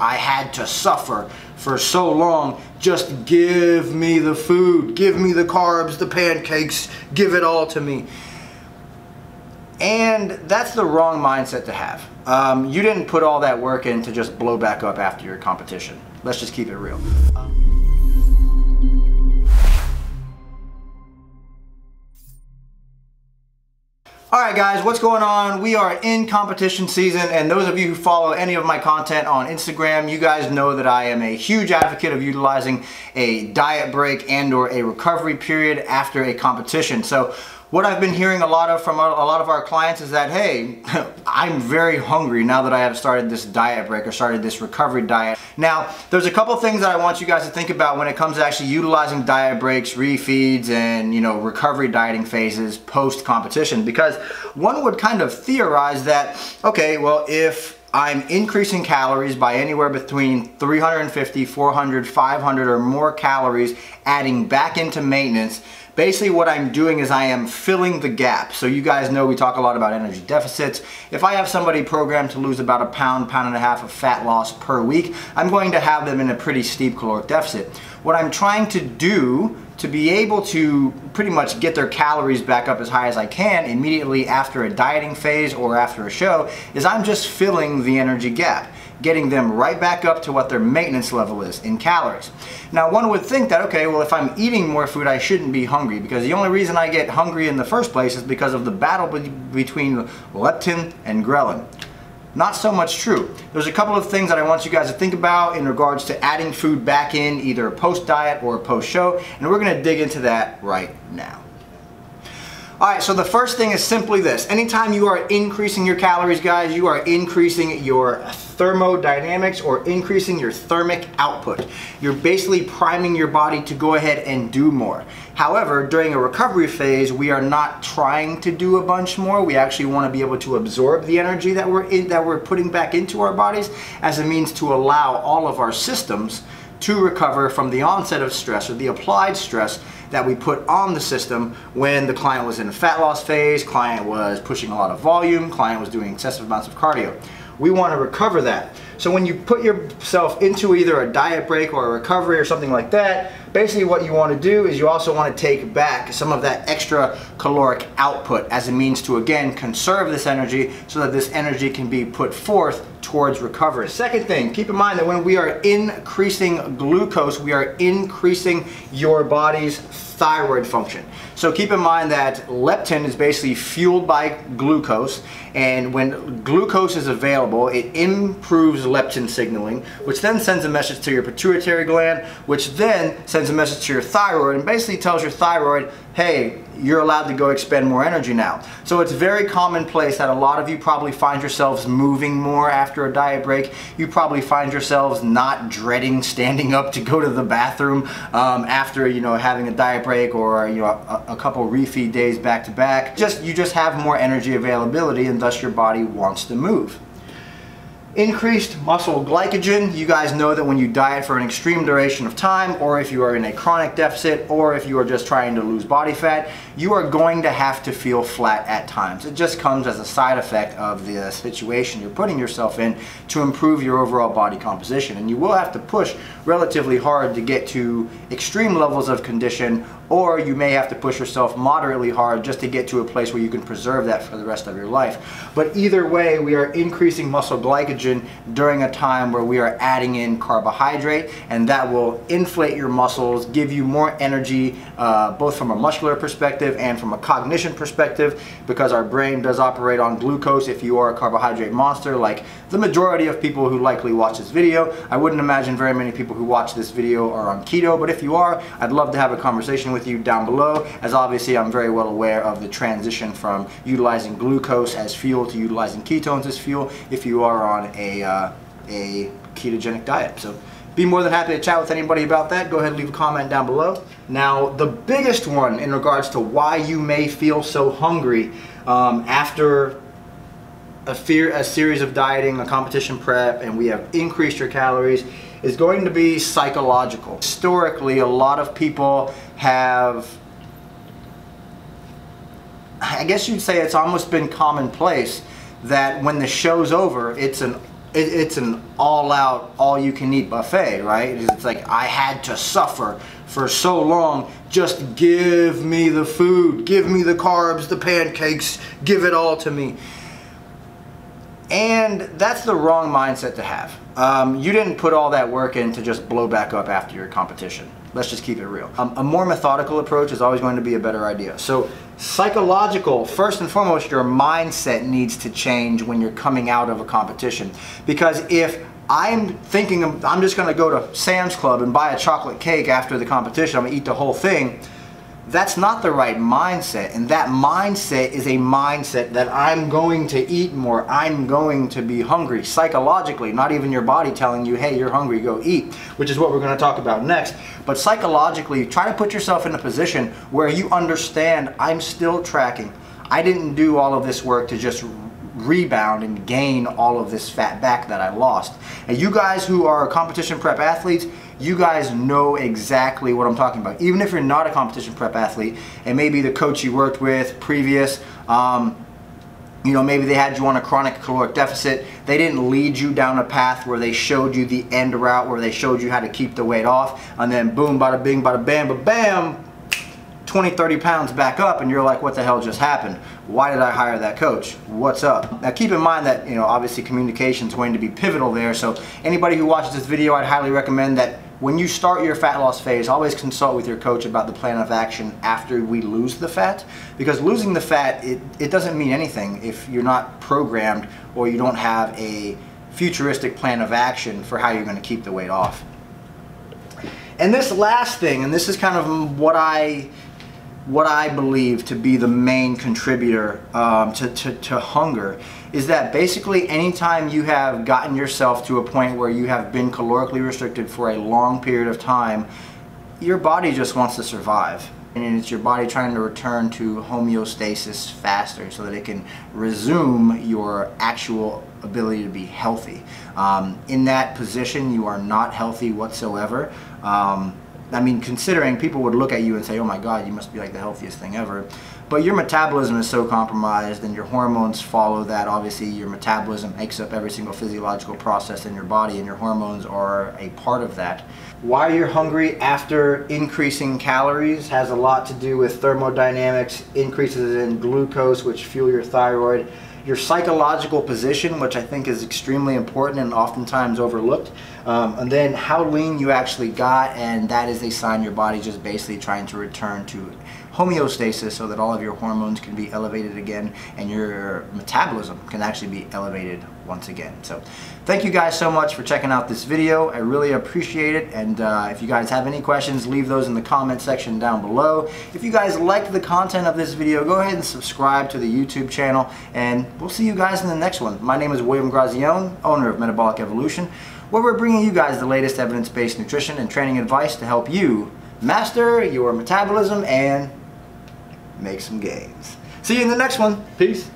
I had to suffer for so long. Just give me the food, give me the carbs, the pancakes, give it all to me. And that's the wrong mindset to have. You didn't put all that work in to just blow back up after your competition. Let's just keep it real. Alright guys, what's going on? We are in competition season, and those of you who follow any of my content on Instagram, you guys know that I am a huge advocate of utilizing a diet break and or a recovery period after a competition. So what I've been hearing a lot of from a lot of our clients is that, hey, I'm very hungry now that I have started this diet break or started this recovery diet. Now, there's a couple things that I want you guys to think about when it comes to actually utilizing diet breaks, refeeds, and recovery dieting phases post-competition, because one would kind of theorize that, okay, well, if I'm increasing calories by anywhere between 350, 400, 500 or more calories, adding back into maintenance, basically what I'm doing is I am filling the gap. So you guys know we talk a lot about energy deficits. If I have somebody programmed to lose about a pound, pound and a half of fat loss per week, I'm going to have them in a pretty steep caloric deficit. What I'm trying to do to be able to pretty much get their calories back up as high as I can immediately after a dieting phase or after a show is I'm just filling the energy gap, getting them right back up to what their maintenance level is in calories. Now one would think that, okay, well if I'm eating more food I shouldn't be hungry, because the only reason I get hungry in the first place is because of the battle between leptin and ghrelin. Not so much true. There's a couple of things that I want you guys to think about in regards to adding food back in either post-diet or post-show, and we're going to dig into that right now. Alright, so the first thing is simply this. Anytime you are increasing your calories, guys, you are increasing your thermodynamics or increasing your thermic output. You're basically priming your body to go ahead and do more. However, during a recovery phase, we are not trying to do a bunch more. We actually want to be able to absorb the energy that we're putting back into our bodies as a means to allow all of our systems to recover from the onset of stress or the applied stress that we put on the system when the client was in a fat loss phase, client was pushing a lot of volume, client was doing excessive amounts of cardio. We want to recover that. So when you put yourself into either a diet break or a recovery or something like that, basically what you want to do is you also want to take back some of that extra caloric output as a means to, again, conserve this energy so that this energy can be put forth towards recovery. Second thing, keep in mind that when we are increasing glucose, we are increasing your body's thyroid function. So keep in mind that leptin is basically fueled by glucose, and when glucose is available, it improves leptin signaling, which then sends a message to your pituitary gland, which then sends a message to your thyroid and basically tells your thyroid, hey, you're allowed to go expend more energy now. So it's very commonplace that a lot of you probably find yourselves moving more after a diet break. You probably find yourselves not dreading standing up to go to the bathroom after having a diet break or a couple refeed days back to back. You just have more energy availability, and thus your body wants to move. Increased muscle glycogen. You guys know that when you diet for an extreme duration of time, or if you are in a chronic deficit, or if you are just trying to lose body fat, you are going to have to feel flat at times. It just comes as a side effect of the situation you're putting yourself in to improve your overall body composition. And you will have to push relatively hard to get to extreme levels of condition, or you may have to push yourself moderately hard just to get to a place where you can preserve that for the rest of your life. But either way, we are increasing muscle glycogen during a time where we are adding in carbohydrate, and that will inflate your muscles, give you more energy, both from a muscular perspective and from a cognition perspective, because our brain does operate on glucose if you are a carbohydrate monster like the majority of people who likely watch this video. I wouldn't imagine very many people who watch this video are on keto, but if you are, I'd love to have a conversation with you down below, as obviously I'm very well aware of the transition from utilizing glucose as fuel to utilizing ketones as fuel if you are on a ketogenic diet. So be more than happy to chat with anybody about that. Go ahead and leave a comment down below. Now, the biggest one in regards to why you may feel so hungry after a series of dieting, a competition prep, and we have increased your calories, is going to be psychological. Historically, a lot of people have, I guess you'd say it's almost been commonplace that when the show's over, it's an it's an all-out, all-you-can-eat buffet, right? It's like, I had to suffer for so long. Just give me the food, give me the carbs, the pancakes, give it all to me. And that's the wrong mindset to have. You didn't put all that work in to just blow back up after your competition. Let's just keep it real. A more methodical approach is always going to be a better idea. So psychological, first and foremost, your mindset needs to change when you're coming out of a competition. Because if I'm thinking I'm just gonna go to Sam's Club and buy a chocolate cake after the competition, I'm gonna eat the whole thing, that's not the right mindset. And that mindset is a mindset that I'm going to eat more, I'm going to be hungry psychologically, not even your body telling you, hey, you're hungry, go eat, which is what we're going to talk about next. But psychologically, try to put yourself in a position where you understand, I'm still tracking. I didn't do all of this work to just rebound and gain all of this fat back that I lost. And you guys who are competition prep athletes, you guys know exactly what I'm talking about. Even if you're not a competition prep athlete, and maybe the coach you worked with previous, you know, maybe they had you on a chronic caloric deficit, they didn't lead you down a path where they showed you the end route, where they showed you how to keep the weight off, and then boom, bada bing, bada bam, ba bam, 20, 30 pounds back up, and you're like, what the hell just happened? Why did I hire that coach? What's up? Now keep in mind that, you know, obviously communication is going to be pivotal there. So anybody who watches this video, I'd highly recommend that when you start your fat loss phase, always consult with your coach about the plan of action after we lose the fat. Because losing the fat, it doesn't mean anything if you're not programmed or you don't have a futuristic plan of action for how you're going to keep the weight off. And this last thing, and this is kind of what I believe to be the main contributor to hunger, is that basically anytime you have gotten yourself to a point where you have been calorically restricted for a long period of time, your body just wants to survive. And it's your body trying to return to homeostasis faster so that it can resume your actual ability to be healthy. In that position, you are not healthy whatsoever. I mean, considering people would look at you and say, oh my God, you must be like the healthiest thing ever. But your metabolism is so compromised and your hormones follow that. Obviously, your metabolism makes up every single physiological process in your body, and your hormones are a part of that. Why you're hungry after increasing calories has a lot to do with thermodynamics, increases in glucose, which fuel your thyroid, your psychological position, which I think is extremely important and oftentimes overlooked, and then how lean you actually got, and that is a sign your body just basically trying to return to homeostasis so that all of your hormones can be elevated again and your metabolism can actually be elevated once again. So thank you guys so much for checking out this video. I really appreciate it, and if you guys have any questions, leave those in the comment section down below. If you guys liked the content of this video, go ahead and subscribe to the YouTube channel, and we'll see you guys in the next one. My name is Grazione, owner of Metabolic Evolution, where we're bringing you guys the latest evidence-based nutrition and training advice to help you master your metabolism and make some gains. See you in the next one. Peace.